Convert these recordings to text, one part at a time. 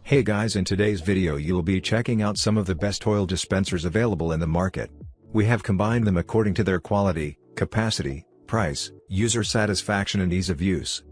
Hey guys, in today's video you'll be checking out some of the best oil dispensers available in the market. We have combined them according to their quality, capacity, price, user satisfaction and ease of use.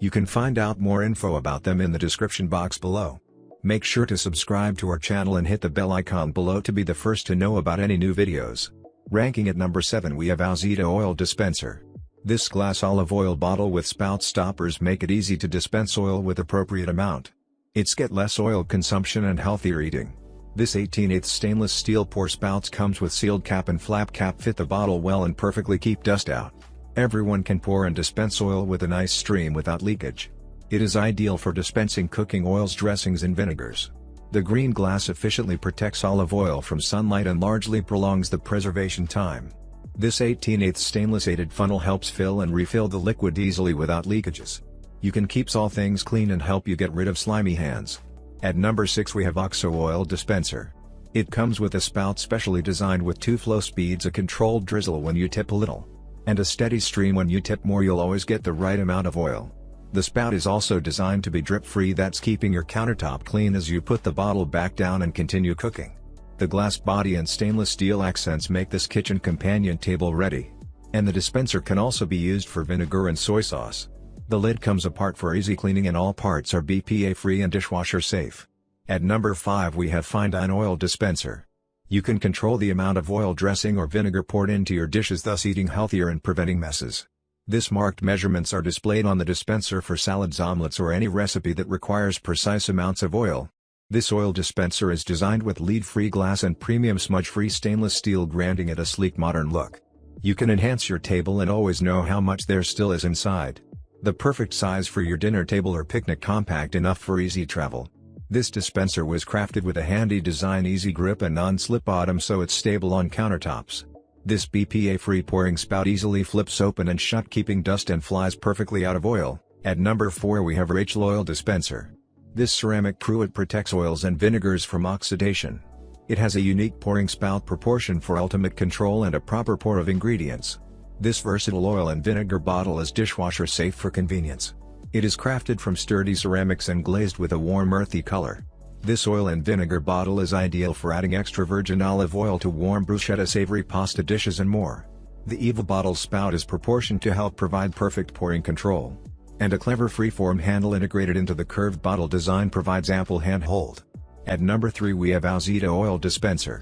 You can find out more info about them in the description box below. Make sure to subscribe to our channel and hit the bell icon below to be the first to know about any new videos. Ranking at number 7 we have AOZITA Oil Dispenser. This glass olive oil bottle with spout stoppers make it easy to dispense oil with appropriate amount. It's get less oil consumption and healthier eating. This 18/8 stainless steel pour spouts comes with sealed cap and flap cap, fit the bottle well and perfectly keep dust out. Everyone can pour and dispense oil with a nice stream without leakage. It is ideal for dispensing cooking oils, dressings and vinegars. The green glass efficiently protects olive oil from sunlight and largely prolongs the preservation time. This 18/8 stainless aided funnel helps fill and refill the liquid easily without leakages. You can keep all things clean and help you get rid of slimy hands. At number 6 we have OXO Oil Dispenser. It comes with a spout specially designed with 2 flow speeds, a controlled drizzle when you tip a little, and a steady stream when you tip more. You'll always get the right amount of oil. The spout is also designed to be drip-free, that's keeping your countertop clean as you put the bottle back down and continue cooking. The glass body and stainless steel accents make this kitchen companion table ready. And the dispenser can also be used for vinegar and soy sauce. The lid comes apart for easy cleaning and all parts are BPA-free and dishwasher safe. At number 5 we have An Oil Dispenser. You can control the amount of oil, dressing or vinegar poured into your dishes, thus eating healthier and preventing messes. This marked measurements are displayed on the dispenser for salads, omelets or any recipe that requires precise amounts of oil. This oil dispenser is designed with lead-free glass and premium smudge-free stainless steel, granting it a sleek modern look. You can enhance your table and always know how much there still is inside. The perfect size for your dinner table or picnic, compact enough for easy travel. This dispenser was crafted with a handy design, easy grip and non-slip bottom, so it's stable on countertops. This BPA-free pouring spout easily flips open and shut, keeping dust and flies perfectly out of oil. At number 4 we have OXO Oil Dispenser. This ceramic cruet protects oils and vinegars from oxidation. It has a unique pouring spout proportion for ultimate control and a proper pour of ingredients. This versatile oil and vinegar bottle is dishwasher safe for convenience. It is crafted from sturdy ceramics and glazed with a warm earthy color. This oil and vinegar bottle is ideal for adding extra virgin olive oil to warm bruschetta, savory pasta dishes and more. The EVA bottle spout is proportioned to help provide perfect pouring control. And a clever freeform handle integrated into the curved bottle design provides ample handhold. At number 3 we have AOZITA Oil Dispenser.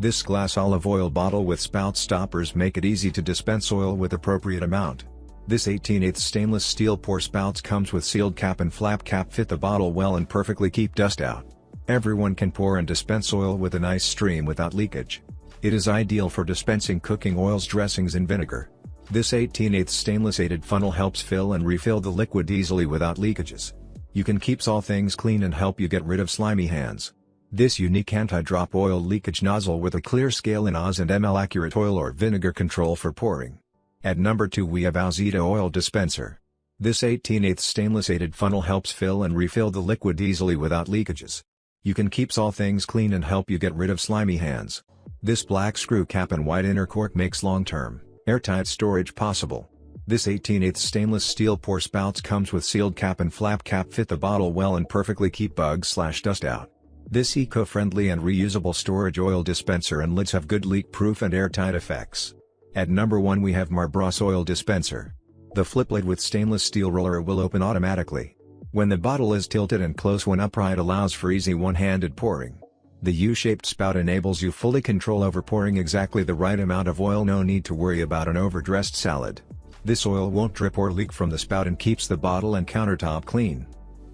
This glass olive oil bottle with spout stoppers make it easy to dispense oil with appropriate amount. This 18/8 stainless steel pour spouts comes with sealed cap and flap cap, fit the bottle well and perfectly keep dust out. Everyone can pour and dispense oil with a nice stream without leakage. It is ideal for dispensing cooking oils, dressings and vinegar. This 18/8 stainless aided funnel helps fill and refill the liquid easily without leakages. You can keep all things clean and help you get rid of slimy hands. This unique anti-drop oil leakage nozzle with a clear scale in Oz and ml accurate oil or vinegar control for pouring. At number 2 we have AOZITA Oil Dispenser. This 18/8 stainless aided funnel helps fill and refill the liquid easily without leakages. You can keep all things clean and help you get rid of slimy hands. This black screw cap and white inner cork makes long-term, airtight storage possible. This 18/8 stainless steel pour spouts comes with sealed cap and flap cap, fit the bottle well and perfectly keep bugs/dust out. This eco-friendly and reusable storage oil dispenser and lids have good leak-proof and airtight effects. At number 1 we have Marbras Oil Dispenser. The flip lid with stainless steel roller will open automatically. When the bottle is tilted and close when upright, allows for easy one-handed pouring. The U-shaped spout enables you fully control over pouring exactly the right amount of oil, no need to worry about an overdressed salad. This oil won't drip or leak from the spout and keeps the bottle and countertop clean.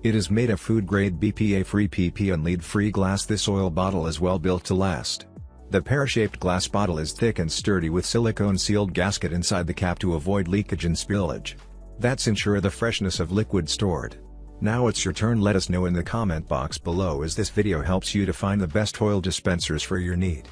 It is made of food-grade BPA-free PP and lead-free glass. This oil bottle is well built to last. The pear-shaped glass bottle is thick and sturdy with silicone-sealed gasket inside the cap to avoid leakage and spillage. That's ensure the freshness of liquid stored. Now it's your turn. Let us know in the comment box below as this video helps you to find the best oil dispensers for your need.